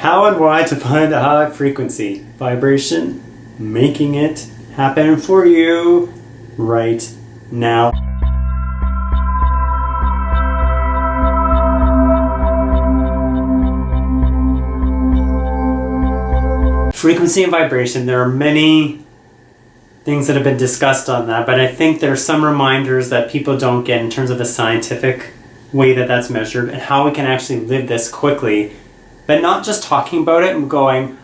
How and why to find a high frequency vibration, making it happen for you right now. Frequency and vibration, there are many things that have been discussed on that, but I think there are some reminders that people don't get in terms of the scientific way that that's measured and how we can actually live this quickly, but not just talking about it and going,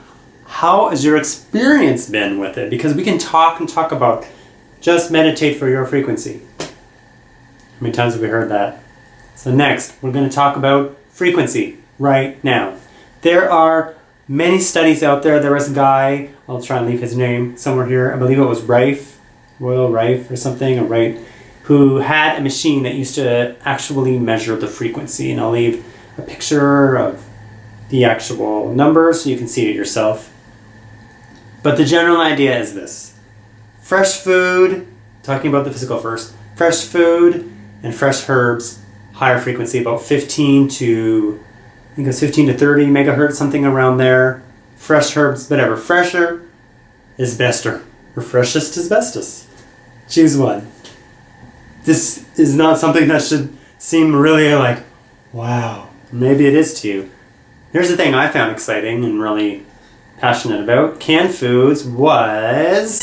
how has your experience been with it? Because we can talk about just meditate for your frequency. How many times have we heard that? So next, we're going to talk about frequency right now. There are many studies out there. There was a guy, I'll try and leave his name somewhere here, I believe it was Royal Rife or something, or Wright, who had a machine that used to actually measure the frequency. And I'll leave a picture of the actual numbers so you can see it yourself. But the general idea is this. Fresh food, talking about the physical first, fresh food and fresh herbs, higher frequency, about 15 to 30 megahertz, something around there. Fresh herbs, whatever. Fresher is bester, or freshest is bestest. Choose one. This is not something that should seem really like, wow, maybe it is to you. Here's the thing I found exciting and really passionate about. Canned foods was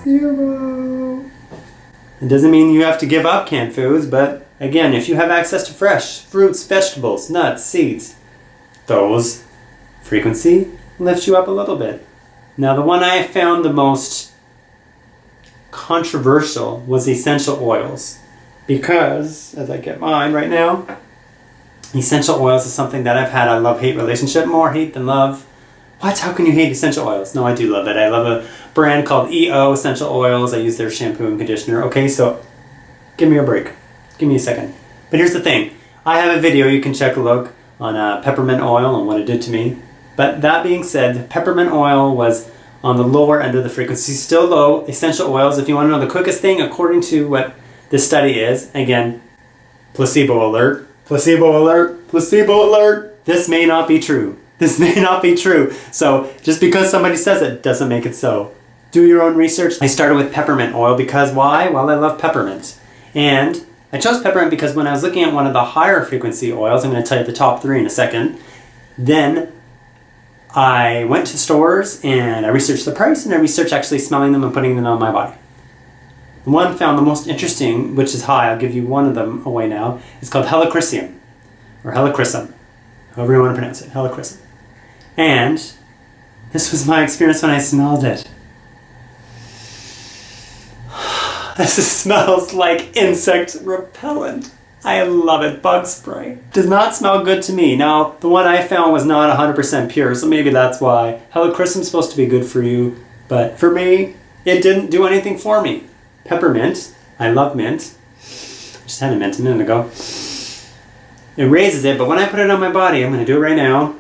0. It doesn't mean you have to give up canned foods, but again, if you have access to fresh fruits, vegetables, nuts, seeds, those frequency lifts you up a little bit. Now, the one I found the most controversial was essential oils, because, as I get mine right now, essential oils is something that I've had a love-hate relationship, more hate than love. What? How can you hate essential oils? No, I do love it. I love a brand called EO Essential Oils. I use their shampoo and conditioner. Okay, so give me a break. Give me a second. But here's the thing. I have a video you can check a look on peppermint oil and what it did to me. But that being said, peppermint oil was on the lower end of the frequency. Still low. Essential oils, if you want to know the quickest thing, according to what this study is, again, placebo alert. Placebo alert, placebo alert. This may not be true. This may not be true. So just because somebody says it doesn't make it so. Do your own research. I started with peppermint oil because why? Well, I love peppermint. And I chose peppermint because when I was looking at one of the higher frequency oils, I'm going to tell you the top 3 in a second, then I went to stores and I researched the price and I researched actually smelling them and putting them on my body. The one found the most interesting, which is high, I'll give you one of them away now, it's called helichrysum, or helichrysum, however you want to pronounce it, helichrysum. And this was my experience when I smelled it. This smells like insect repellent. I love it. Bug spray. Does not smell good to me. Now, the one I found was not 100% pure, so maybe that's why. Helichrysum is supposed to be good for you, but for me, it didn't do anything for me. Peppermint. I love mint. I just had a mint a minute ago. It raises it, but when I put it on my body, I'm going to do it right now.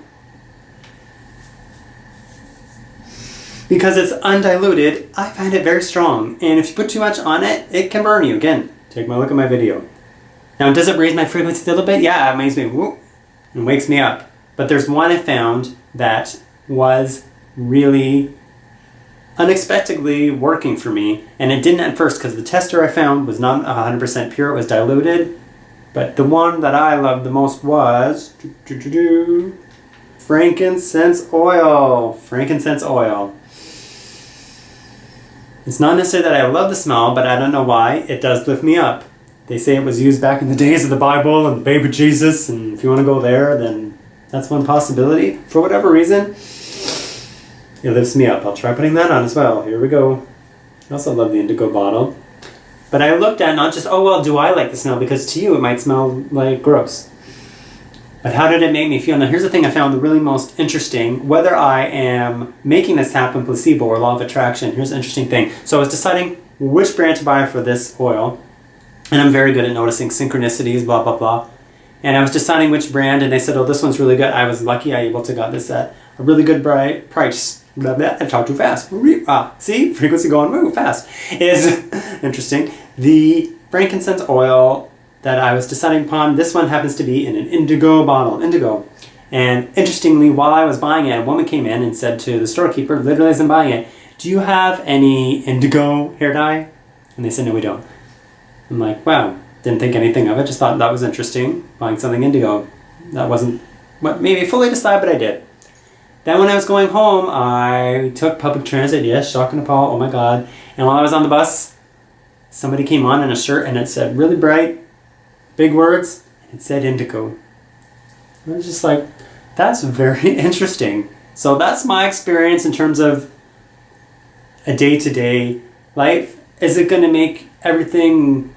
Because it's undiluted, I find it very strong. And if you put too much on it, it can burn you. Again, take a look at my video. Now, does it raise my frequency a little bit? Yeah, it makes me whoop and wakes me up. But there's one I found that was really unexpectedly working for me. And it didn't at first because the tester I found was not 100% pure. It was diluted. But the one that I loved the most was frankincense oil. Frankincense oil. It's not necessarily that I love the smell, but I don't know why. It does lift me up. They say it was used back in the days of the Bible and the baby Jesus, and if you want to go there, then that's one possibility. For whatever reason, it lifts me up. I'll try putting that on as well. Here we go. I also love the indigo bottle. But I looked at not just, oh well, do I like the smell? Because to you it might smell like gross. But how did it make me feel? Now here's the thing I found the really most interesting. Whether I am making this happen, placebo or law of attraction, here's the interesting thing. So I was deciding which brand to buy for this oil. And I'm very good at noticing synchronicities, blah, blah, blah. And I was deciding which brand, and they said, oh, this one's really good. I was lucky I able to got this at a really good price. Blah, blah. I talked too fast. See? Frequency going fast. Is interesting. The frankincense oil that I was deciding upon, this one happens to be in an indigo bottle. Indigo. And interestingly, while I was buying it, a woman came in and said to the storekeeper, literally as I'm buying it, "Do you have any indigo hair dye?" And they said, "No, we don't." I'm like, wow, didn't think anything of it, just thought that was interesting, buying something indigo. That wasn't what made me fully decide, but I did. Then when I was going home, I took public transit, yes, shock and awe, oh my God. And while I was on the bus, somebody came on in a shirt and it said really bright, big words, and it said indigo. I was just like, that's very interesting. So that's my experience in terms of a day-to-day life. Is it going to make everything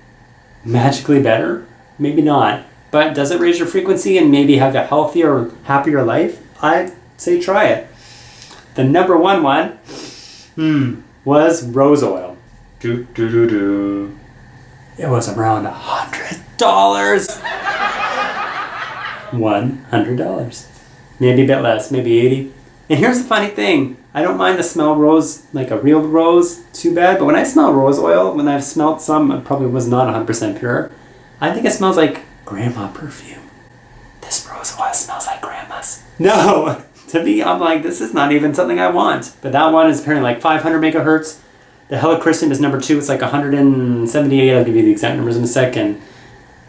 magically better? Maybe not. But does it raise your frequency and maybe have a healthier, happier life? I'd say try it. The number one was rose oil. It was around $100. $100. Maybe a bit less, maybe 80. And here's the funny thing. I don't mind the smell of rose, like a real rose, too bad. But when I smell rose oil, when I've smelled some, it probably was not 100% pure. I think it smells like grandma perfume. This rose oil smells like grandma's. No, to me, I'm like, this is not even something I want. But that one is apparently like 500 megahertz. The helichrysum is number 2. It's like 178. I'll give you the exact numbers in a second.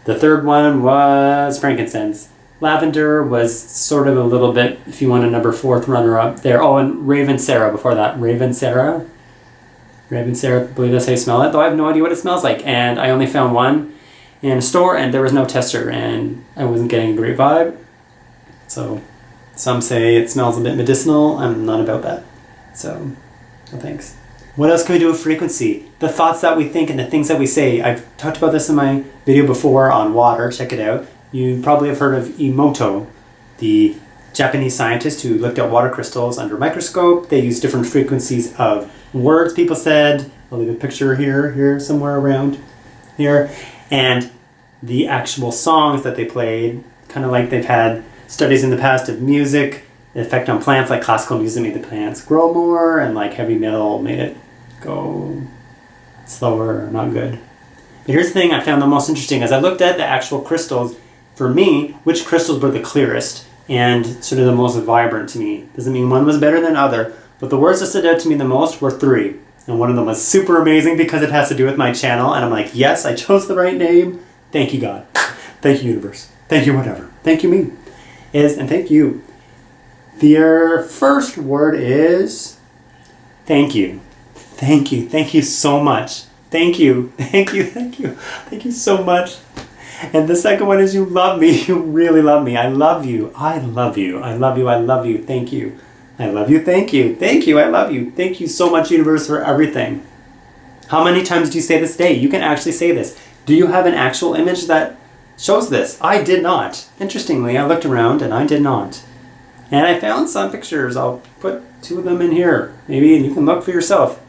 The third one was frankincense. Lavender was sort of a little bit, if you want a number 4th runner-up there. Oh, and Raven Sarah before that. Raven Sarah, I believe that's how you smell it. Though I have no idea what it smells like. And I only found one in a store, and there was no tester, and I wasn't getting a great vibe. So some say it smells a bit medicinal. I'm not about that. So, no thanks. What else can we do with frequency? The thoughts that we think and the things that we say. I've talked about this in my video before on water. Check it out. You probably have heard of Emoto, the Japanese scientist who looked at water crystals under a microscope. They used different frequencies of words people said. I'll leave a picture here somewhere around here. And the actual songs that they played, kind of like they've had studies in the past of music, the effect on plants, like classical music made the plants grow more, and like heavy metal made it go slower, not good. But here's the thing I found the most interesting. As I looked at the actual crystals, for me, which crystals were the clearest and sort of the most vibrant to me? Doesn't mean one was better than other, but the words that stood out to me the most were 3. And one of them was super amazing because it has to do with my channel. And I'm like, yes, I chose the right name. Thank you, God. Thank you, universe. Thank you, whatever. Thank you, me. And thank you. Their first word is thank you. Thank you. Thank you so much. Thank you. Thank you. Thank you. Thank you so much. And the second one is you love me. You really love me. I love you. I love you. I love you. I love you. Thank you. I love you. Thank you. Thank you. I love you. Thank you so much, universe, for everything. How many times do you say this day? You can actually say this. Do you have an actual image that shows this? I did not. Interestingly, I looked around and I did not. And I found some pictures. I'll put 2 of them in here. Maybe and you can look for yourself.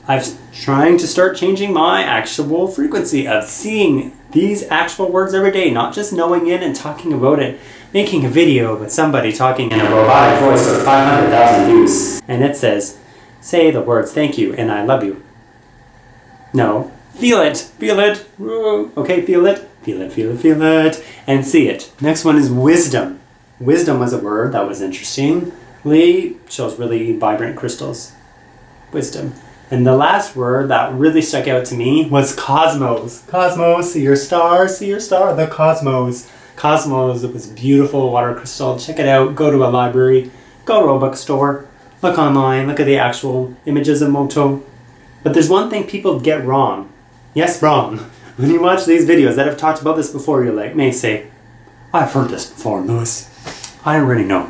I'm trying to start changing my actual frequency of seeing these actual words every day, not just knowing it and talking about it. Making a video with somebody talking in a robotic voice with 500,000 views. And it says, say the words thank you and I love you. No. Feel it. Feel it. Okay, feel it. Feel it, feel it, feel it. And see it. Next one is wisdom. Wisdom was a word that was interesting. Lee shows really vibrant crystals. Wisdom. And the last word that really stuck out to me was cosmos. Cosmos, see your star, the cosmos. Cosmos, it was beautiful water crystal. Check it out. Go to a library. Go to a bookstore. Look online. Look at the actual images of Moto. But there's one thing people get wrong. Yes, wrong. When you watch these videos that have talked about this before, you're like, may say, I've heard this before, Lewis. I don't really know.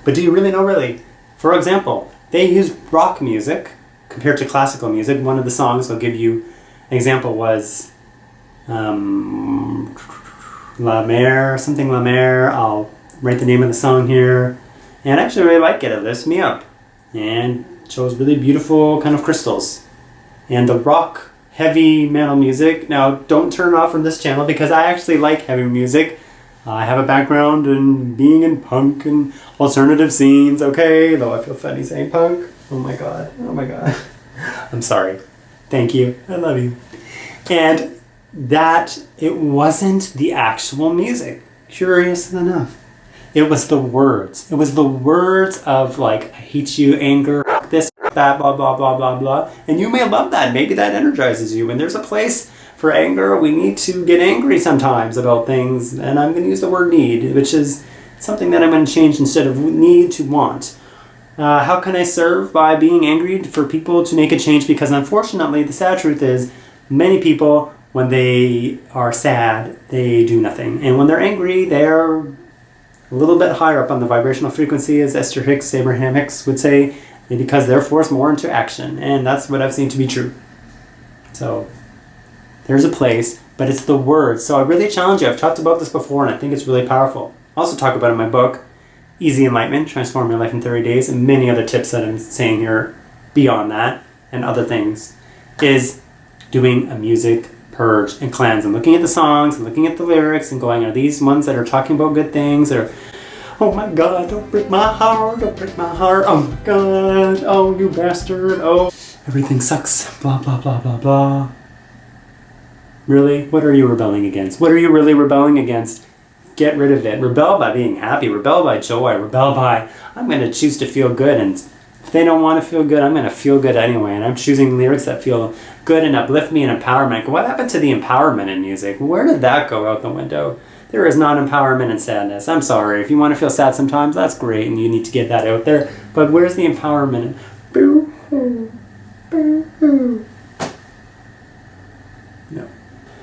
But do you really know, really? For example, they use rock music compared to classical music. One of the songs I'll give you an example was La Mer, something La Mer. I'll write the name of the song here. And I actually really like it. It lifts me up. And shows really beautiful kind of crystals. And the rock, heavy metal music. Now, don't turn off from this channel because I actually like heavy music. I have a background in being in punk and alternative scenes, okay? Though I feel funny saying punk. Oh my God. Oh my God. I'm sorry. Thank you. I love you. And that it wasn't the actual music. Curious enough. It was the words. It was the words of like, I hate you, anger, this, that, blah, blah, blah, blah, blah. And you may love that. Maybe that energizes you. And there's a place for anger. We need to get angry sometimes about things. And I'm going to use the word need, which is something that I'm going to change instead of need to want. How can I serve? By being angry for people to make a change, because unfortunately the sad truth is many people, when they are sad, they do nothing. And when they're angry, they're a little bit higher up on the vibrational frequency, as Esther Hicks, Abraham Hicks would say, because they're forced more into action. And that's what I've seen to be true. So there's a place, but it's the words. So I really challenge you. I've talked about this before, and I think it's really powerful. I also talk about it in my book, Easy Enlightenment, Transform Your Life in 30 Days, and many other tips that I'm saying here beyond that, and other things, is doing a music purge and cleanse, and looking at the songs, and looking at the lyrics, and going, are these ones that are talking about good things, or, oh my God, don't break my heart, don't break my heart, oh my God, oh you bastard, oh, everything sucks, blah, blah, blah, blah, blah. Really? What are you rebelling against? What are you really rebelling against? Get rid of it. Rebel by being happy. Rebel by joy. Rebel by, I'm going to choose to feel good. And if they don't want to feel good, I'm going to feel good anyway. And I'm choosing lyrics that feel good and uplift me and empowerment. What happened to the empowerment in music? Where did that go out the window? There is not empowerment in sadness. I'm sorry. If you want to feel sad sometimes, that's great. And you need to get that out there. But where's the empowerment? Boo-hoo. Boo-hoo. No.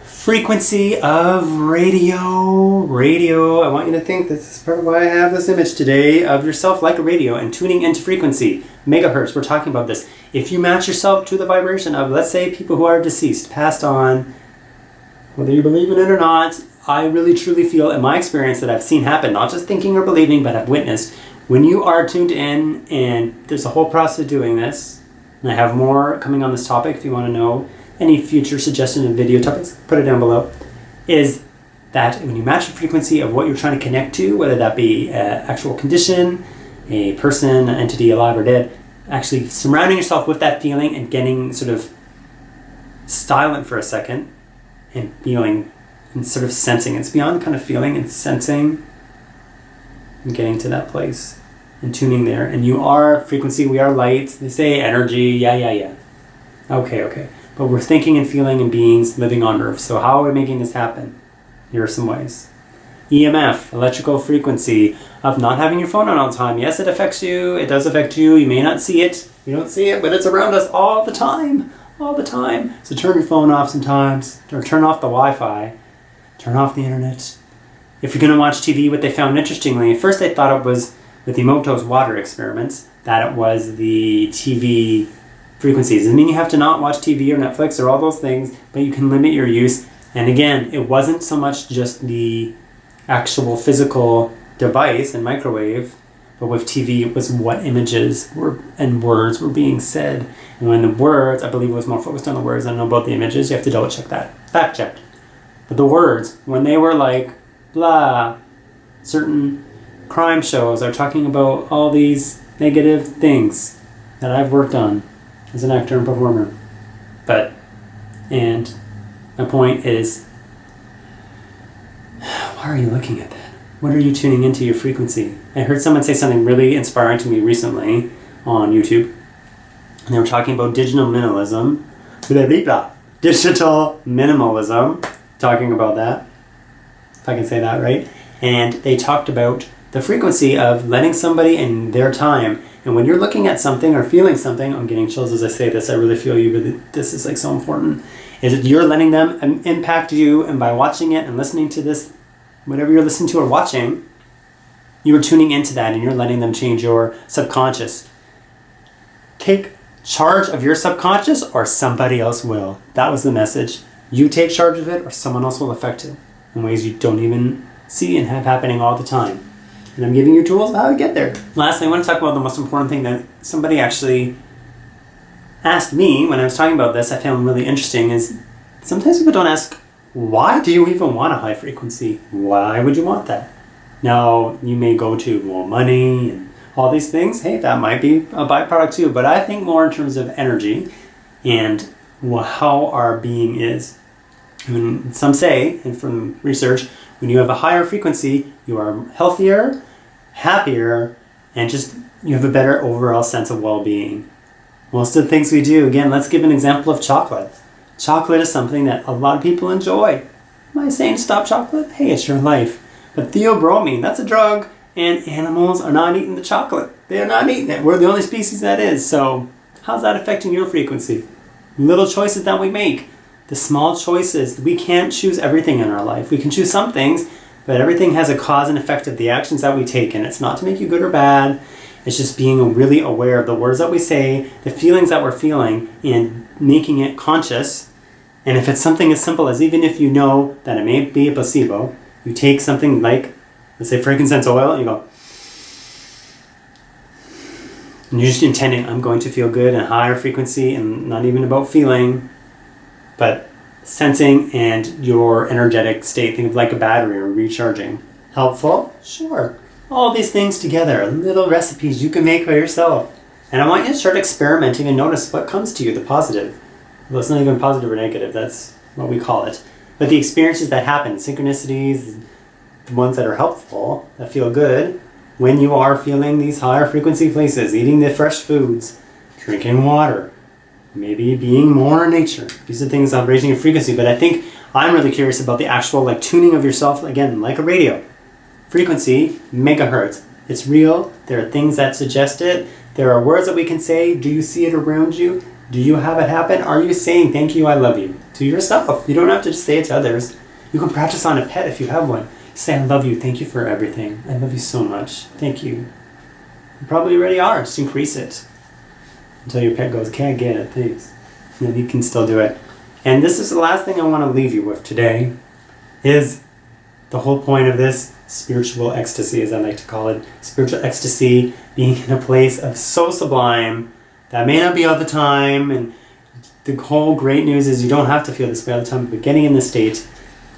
Frequency of radio. Radio. I want you to think, this is part of why I have this image today of yourself like a radio and tuning into frequency. Megahertz, we're talking about this. If you match yourself to the vibration of, let's say, people who are deceased, passed on, whether you believe in it or not, I really truly feel in my experience that I've seen happen, not just thinking or believing, but I've witnessed, when you are tuned in, and there's a whole process of doing this, and I have more coming on this topic if you want to know any future suggestion of video topics, put it down below, is that when you match the frequency of what you're trying to connect to, whether that be an actual condition, a person, an entity alive or dead, actually surrounding yourself with that feeling and getting sort of silent for a second and feeling and sort of sensing. It's beyond kind of feeling and sensing and getting to that place and tuning there. And you are frequency, we are light. They say energy, yeah. Okay. But we're thinking and feeling and beings living on Earth. So how are we making this happen? Here are some ways. EMF, electrical frequency of not having your phone on all the time. Yes, it affects you. It does affect you. You may not see it. You don't see it, but it's around us all the time. All the time. So turn your phone off sometimes. Or turn off the Wi-Fi. Turn off the internet. If you're going to watch TV, what they found interestingly, at first they thought it was with Emoto's water experiments, that it was the TV frequencies. I mean, you have to not watch TV or Netflix or all those things, but you can limit your use. And again, it wasn't so much just the actual physical device and microwave, but with TV, it was what images were and words were being said. And when the words, I believe it was more focused on the words, I don't know about the images, you have to double check that. Fact checked. But the words, when they were like, blah, certain crime shows are talking about all these negative things that I've worked on as an actor and performer. And my point is, why are you looking at that? What are you tuning into your frequency? I heard someone say something really inspiring to me recently on YouTube. And they were talking about digital minimalism. Digital minimalism. Talking about that. If I can say that right. And they talked about the frequency of letting somebody in their time. And when you're looking at something or feeling something, I'm getting chills as I say this, I really feel you, really, this is like so important, is that you're letting them impact you, and by watching it and listening to this, whatever you're listening to or watching, you are tuning into that and you're letting them change your subconscious. Take charge of your subconscious or somebody else will. That was the message. You take charge of it or someone else will affect it in ways you don't even see and have happening all the time. And I'm giving you tools of how to get there. Lastly, I want to talk about the most important thing that somebody actually asked me when I was talking about this. I found really interesting is sometimes people don't ask, why do you even want a high frequency? Why would you want that? Now, you may go to more money and all these things. Hey, that might be a byproduct too. But I think more in terms of energy and how our being is. I mean, some say, and from research, when you have a higher frequency, you are healthier, happier, and just you have a better overall sense of well-being. Most of the things we do, again, let's give an example of chocolate. Chocolate is something that a lot of people enjoy. Am I saying stop chocolate? Hey, it's your life. But theobromine, that's a drug, and animals are not eating the chocolate. They are not eating it. We're the only species that is. So how's that affecting your frequency? Little choices that we make. The small choices. We can't choose everything in our life. We can choose some things, but everything has a cause and effect of the actions that we take. And it's not to make you good or bad. It's just being really aware of the words that we say, the feelings that we're feeling, and making it conscious. And if it's something as simple as, even if you know that it may be a placebo, you take something like, let's say, frankincense oil, and you go, and you're just intending, I'm going to feel good and higher frequency, and not even about feeling, but sensing and your energetic state. Think of like a battery or recharging. Helpful? Sure. All these things together, little recipes you can make by yourself. And I want you to start experimenting and notice what comes to you, the positive. Well, it's not even positive or negative, that's what we call it. But the experiences that happen, synchronicities, the ones that are helpful, that feel good, when you are feeling these higher frequency places, eating the fresh foods, drinking water, maybe being more in nature. These are things that are raising your frequency. But I think I'm really curious about the actual tuning of yourself, again, like a radio. Frequency, megahertz. It's real. There are things that suggest it. There are words that we can say. Do you see it around you? Do you have it happen? Are you saying thank you, I love you to yourself? You don't have to just say it to others. You can practice on a pet if you have one. Say, I love you. Thank you for everything. I love you so much. Thank you. You probably already are. Just increase it until your pet goes, can't get it, thanks. And then you can still do it. And this is the last thing I want to leave you with today, is the whole point of this spiritual ecstasy, as I like to call it. Spiritual ecstasy, being in a place of so sublime that may not be all the time. And the whole great news is you don't have to feel this way all the time, but getting in the state.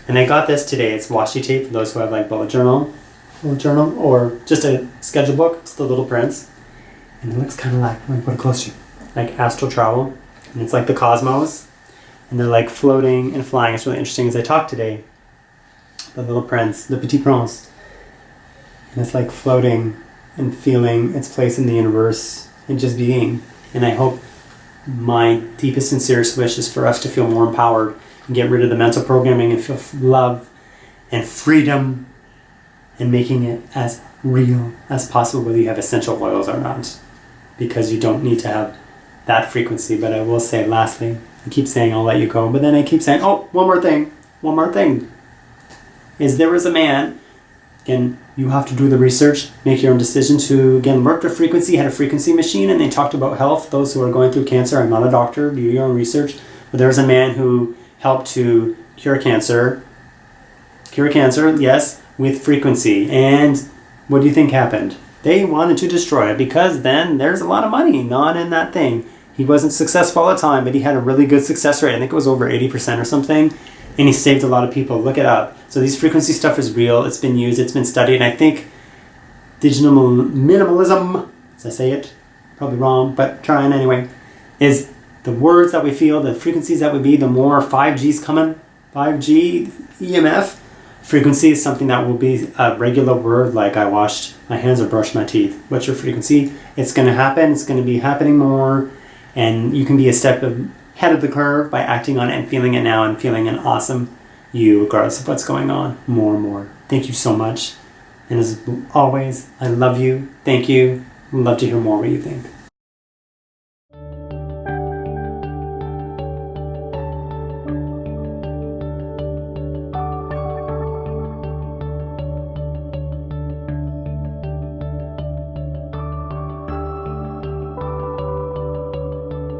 And I got this today. It's washi tape for those who have bullet journal, or just a schedule book. It's The Little Prince. And it looks kind of like, let me put it close to you, like astral travel. And it's like the cosmos. And they're floating and flying. It's really interesting. As I talked today, the Little Prince, the Petit Prince. And it's floating and feeling its place in the universe and just being. And I hope my deepest, sincerest wish is for us to feel more empowered and get rid of the mental programming and feel love and freedom and making it as real as possible, whether you have essential oils or not. Because you don't need to have that frequency. But I will say, lastly, I keep saying I'll let you go, but then I keep saying, oh, one more thing. Is there was a man, again, you have to do the research, make your own decision to, again, work the frequency, had a frequency machine, and they talked about health, those who are going through cancer. I'm not a doctor, do your own research. But there was a man who helped to cure cancer, yes, with frequency. And what do you think happened? They wanted to destroy it, because then there's a lot of money not in that thing. He wasn't successful all the time, but he had a really good success rate. I think it was over 80% or something. And he saved a lot of people. Look it up. So these frequency stuff is real. It's been used. It's been studied. And I think digital minimalism, as I say it, probably wrong, but trying anyway, is the words that we feel, the frequencies that we be, the more 5G's coming, 5G, EMF. Frequency is something that will be a regular word, like I washed my hands or brushed my teeth. What's your frequency? It's going to happen. It's going to be happening more. And you can be a step ahead of the curve by acting on it and feeling it now and feeling an awesome you, regardless of what's going on, more and more. Thank you so much. And as always, I love you. Thank you. I'd love to hear more what you think.